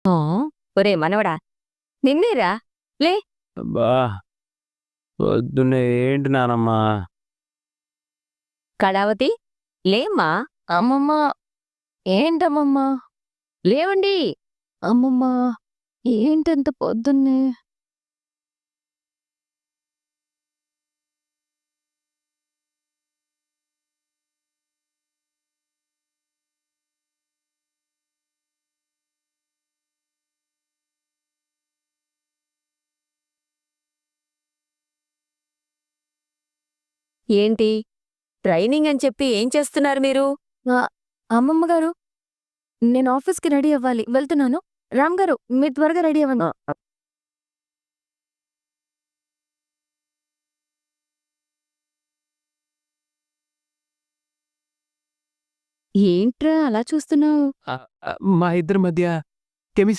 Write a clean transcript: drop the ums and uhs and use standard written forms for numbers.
ఆ! ఒరే మనవడా! నిన్నేరా! లే! అబ్బా! పొద్దున్నే ఏంటి నానమ్మ? కళావతి లేమ్మా! అమ్మమ్మ! ఏంటమ్మమ్మ? లేవండి! అమ్మమ్మ! ఏంటింత పొద్దున్నే? ఏంటి? ట్రైనింగ్ అని చెప్పి ఏం చేస్తున్నారు మీరు? అమ్మమ్మ గారు, నేను ఆఫీస్‌కి రెడీ అవ్వాలి. వెళ్తున్నాను. రామ్ గారు, మీరు త్వరగా రెడీ అవ్వండి. ఏంట్రా అలా చూస్తున్నావు? మా ఇద్దరి మధ్య